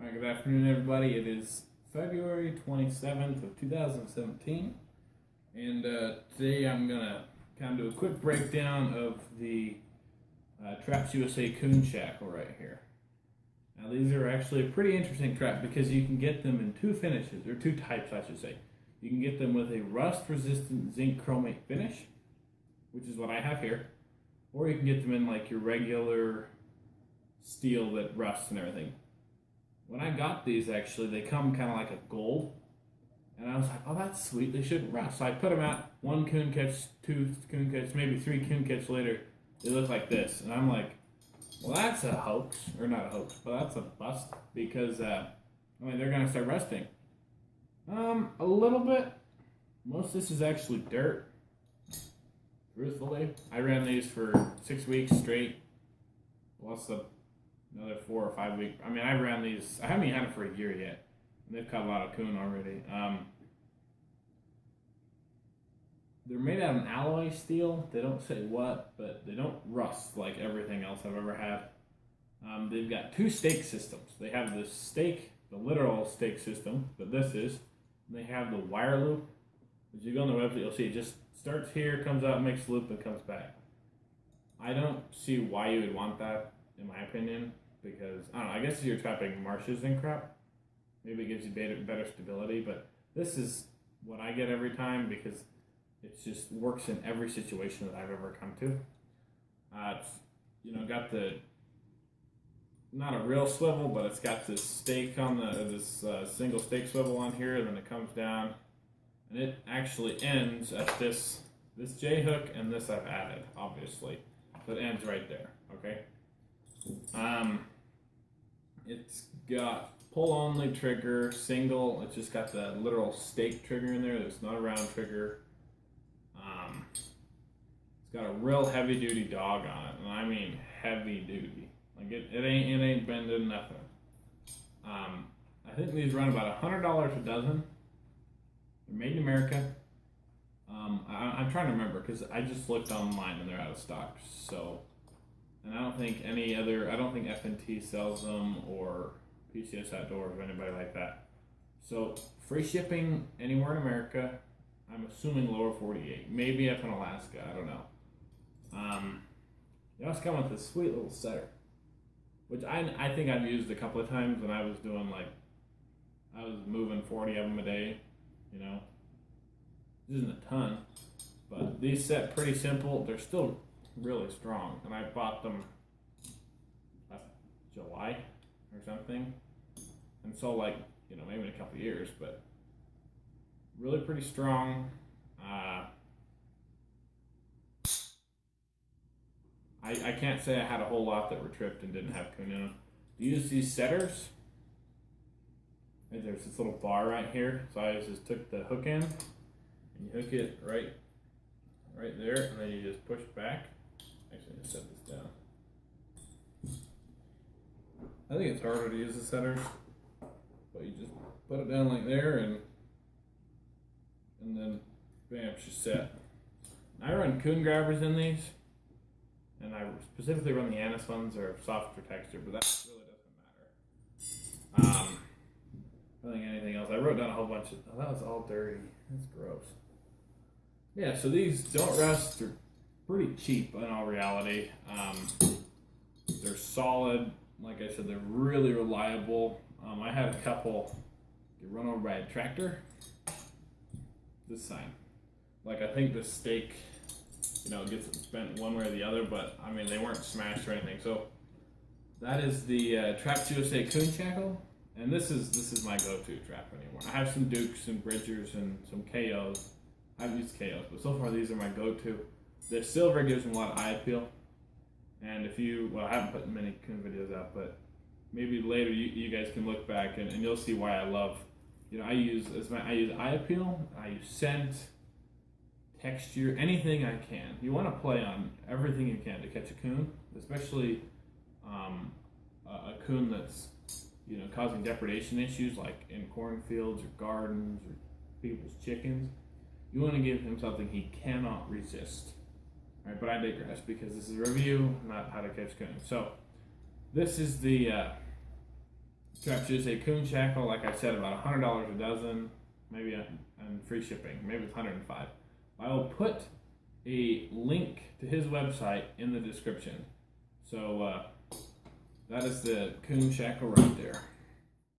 All right, good afternoon, everybody. It is February 27th of 2017, and today I'm going to kind of do a quick breakdown of the TrapsUSA Coon Shackle right here. Now, these are actually a pretty interesting trap because you can get them in two finishes, or two types, I should say. You can get them with a rust-resistant zinc chromate finish, which is what I have here, or you can get them in like your regular steel that rusts and everything. When I got these, actually, they come kind of like a gold, and I was like, oh, that's sweet, they shouldn't rust. So I put them out, one coon catch, two coon catch, maybe three coon catch later, they look like this, and I'm like, well, that's a hoax, or not a hoax, but that's a bust, because, they're going to start rusting. A little bit. Most of this is actually dirt, truthfully. I ran these for 6 weeks straight, plus another 4 or 5 weeks. I mean, I ran these, I haven't even had it for a year yet, and they've caught a lot of coon already. They're made out of an alloy steel. They don't say what, but they don't rust like everything else I've ever had. They've got two stake systems. They have the stake, the literal stake system, but this is. They have the wire loop. As you go on the website, you'll see it just starts here, comes out, makes a loop, and comes back. I don't see why you would want that, in my opinion, because, I don't know, I guess if you're trapping marshes and crap, maybe it gives you better stability, but this is what I get every time because it just works in every situation that I've ever come to. It's, got the, not a real swivel, but it's got this stake on this single stake swivel on here, and then it comes down, and it actually ends at this J-hook, and this I've added, obviously, so it ends right there, okay? It's got pull-only trigger, single. It's just got the literal stake trigger in there. There's not a round trigger. It's got a real heavy-duty dog on it, and I mean heavy-duty. Like it ain't bending nothing. I think these run about $100 a dozen. They're made in America. I'm trying to remember because I just looked online and they're out of stock. So. And I don't think FNT sells them or PCS Outdoors or anybody like that. So free shipping anywhere in America. I'm assuming lower 48, maybe up in Alaska. I don't know. They also come with this sweet little setter, which I think I've used a couple of times when I was doing I was moving 40 of them a day. This isn't a ton, but these set pretty simple. They're still really strong, and I bought them last July or something, and so maybe in a couple of years, but really pretty strong. I can't say I had a whole lot that were tripped and didn't have coon in them. To use these setters, right, there's this little bar right here, so I just took the hook in, and you hook it right there, and then you just push back. Actually, just set this down. I think it's harder to use the setters, but you just put it down like there, and then bam, she's set. I run coon grabbers in these, and I specifically run the anise ones. They're softer texture, but that really doesn't matter. I don't think anything else. I wrote down a whole bunch of. Oh, that was all dirty. That's gross. Yeah, so these don't rust. They're pretty cheap in all reality. They're solid. Like I said, they're really reliable. I had a couple get run over by a tractor. This sign. I think the stake, gets bent one way or the other, but I mean, they weren't smashed or anything. So that is the TrapsUSA Coon Shackle, and this is my go-to trap anymore. I have some Dukes and Bridgers and some KOs. I've used KOs, but so far these are my go-to. The silver gives them a lot of eye appeal, and I haven't put many coon videos out, but maybe later you guys can look back and you'll see why I love. I use eye appeal, I use scent, texture, anything I can. You want to play on everything you can to catch a coon, especially a coon that's causing depredation issues like in cornfields or gardens or people's chickens. You want to give him something he cannot resist. All right, but I digress because this is a review, not how to catch coon. So this is the TrapsUSA Coon Shackle, like I said, about $100 a dozen, maybe, and free shipping. Maybe it's 105. I will put a link to his website in the description. So that is the Coon Shackle right there.